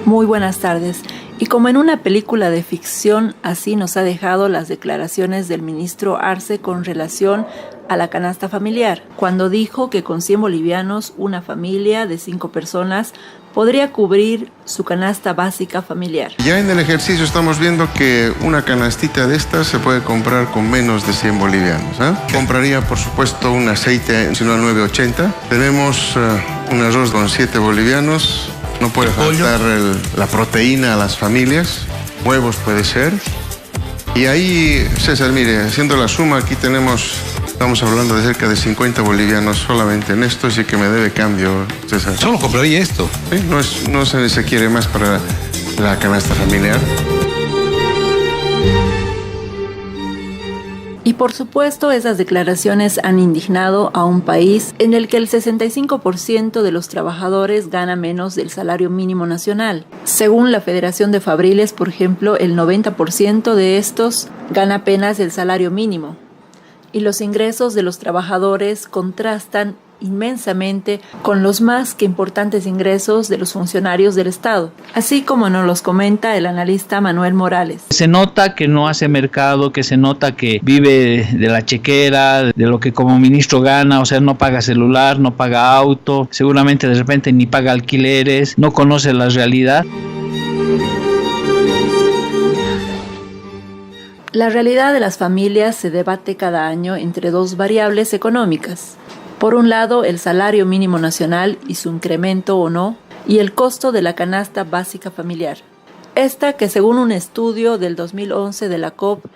Muy buenas tardes. Y como en una película de ficción, así nos ha dejado las declaraciones del ministro Arce con relación a la canasta familiar, cuando dijo que con 100 bolivianos una familia de 5 personas podría cubrir su canasta básica familiar. Ya en el ejercicio estamos viendo que una canastita de estas se puede comprar con menos de 100 bolivianos. Compraría, por supuesto, un aceite en 9.80. Tenemos un arroz con 7 bolivianos. No puede faltar la proteína a las familias. Huevos puede ser. Y ahí, César, mire, haciendo la suma, aquí estamos hablando de cerca de 50 bolivianos solamente en esto, así que me debe cambio, César. Solo compraría esto. ¿Sí? No se quiere más para la canasta familiar. Y por supuesto, esas declaraciones han indignado a un país en el que el 65% de los trabajadores gana menos del salario mínimo nacional. Según la Federación de Fabriles, por ejemplo, el 90% de estos gana apenas el salario mínimo. Y los ingresos de los trabajadores contrastan inmensamente con los más que importantes ingresos de los funcionarios del Estado, así como nos los comenta el analista Manuel Morales. Se nota que no hace mercado, que se nota que vive de la chequera, de lo que como ministro gana, o sea, no paga celular, no paga auto, seguramente de repente ni paga alquileres, no conoce la realidad. La realidad de las familias se debate cada año entre dos variables económicas. Por un lado, el salario mínimo nacional y su incremento o no, y el costo de la canasta básica familiar. Esta que según un estudio del 2011 de la COP,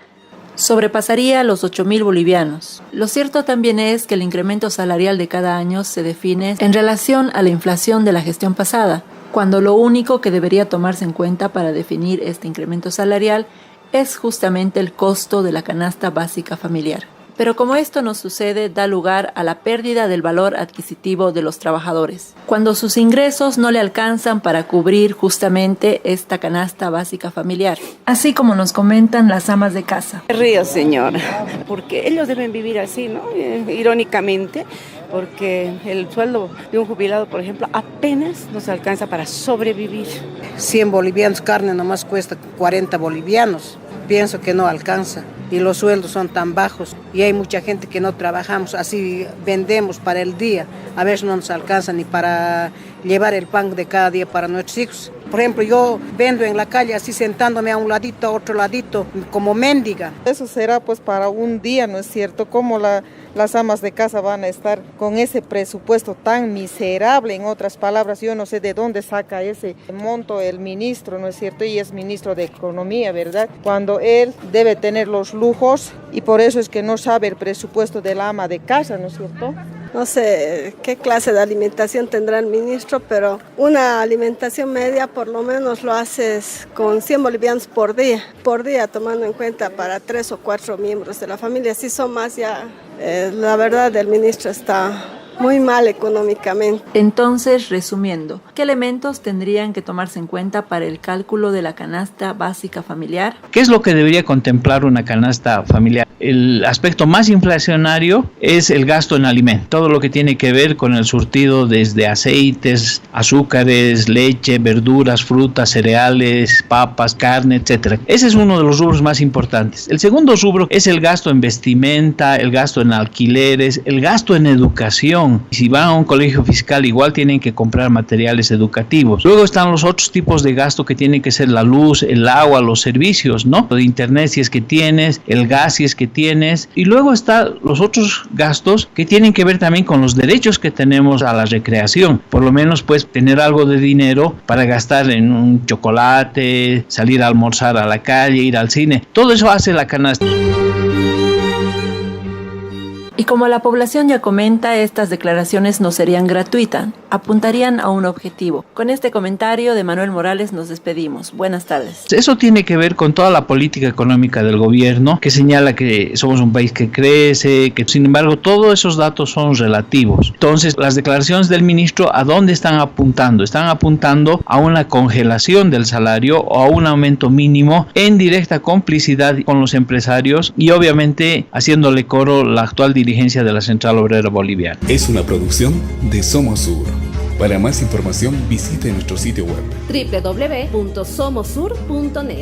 sobrepasaría los 8.000 bolivianos. Lo cierto también es que el incremento salarial de cada año se define en relación a la inflación de la gestión pasada, cuando lo único que debería tomarse en cuenta para definir este incremento salarial es justamente el costo de la canasta básica familiar. Pero como esto no sucede, da lugar a la pérdida del valor adquisitivo de los trabajadores, cuando sus ingresos no le alcanzan para cubrir justamente esta canasta básica familiar, así como nos comentan las amas de casa. Río, señora, porque ellos deben vivir así, ¿no? Irónicamente, porque el sueldo de un jubilado, por ejemplo, apenas nos alcanza para sobrevivir. 100 bolivianos, carne nomás cuesta 40 bolivianos. Pienso que no alcanza y los sueldos son tan bajos y hay mucha gente que no trabajamos, así vendemos para el día, a veces no nos alcanza ni para llevar el pan de cada día para nuestros hijos. Por ejemplo, yo vendo en la calle así sentándome a un ladito, a otro ladito, como mendiga. Eso será pues para un día, ¿no es cierto? ¿Cómo las amas de casa van a estar con ese presupuesto tan miserable? En otras palabras, yo no sé de dónde saca ese monto el ministro, ¿no es cierto? Y es ministro de Economía, ¿verdad? Cuando él debe tener los lujos y por eso es que no sabe el presupuesto de la ama de casa, ¿no es cierto? No sé qué clase de alimentación tendrá el ministro, pero una alimentación media por lo menos lo haces con 100 bolivianos por día, tomando en cuenta para 3 o 4 miembros de la familia. Si son más ya, la verdad el ministro está muy mal económicamente. Entonces, resumiendo, ¿qué elementos tendrían que tomarse en cuenta para el cálculo de la canasta básica familiar? ¿Qué es lo que debería contemplar una canasta familiar? El aspecto más inflacionario es el gasto en alimentos, todo lo que tiene que ver con el surtido desde aceites, azúcares, leche, verduras, frutas, cereales, papas, carne, etc. Ese es uno de los rubros más importantes. El segundo rubro es el gasto en vestimenta, el gasto en alquileres, el gasto en educación. Si van a un colegio fiscal igual tienen que comprar materiales educativos. Luego están los otros tipos de gasto que tienen que ser la luz, el agua, los servicios, ¿no? De internet si es que tienes, el gas si es que tienes. Y luego están los otros gastos que tienen que ver también con los derechos que tenemos a la recreación. Por lo menos pues tener algo de dinero para gastar en un chocolate, salir a almorzar a la calle, ir al cine. Todo eso hace la canasta. Y como la población ya comenta, estas declaraciones no serían gratuitas, apuntarían a un objetivo. Con este comentario de Manuel Morales nos despedimos. Buenas tardes. Eso tiene que ver con toda la política económica del gobierno, que señala que somos un país que crece, que sin embargo todos esos datos son relativos. Entonces, las declaraciones del ministro, ¿a dónde están apuntando? Están apuntando a una congelación del salario o a un aumento mínimo en directa complicidad con los empresarios y obviamente haciéndole coro la actual dirigencia de la Central Obrera Boliviana. Es una producción de Somos Sur. Para más información visite nuestro sitio web www.somosur.net.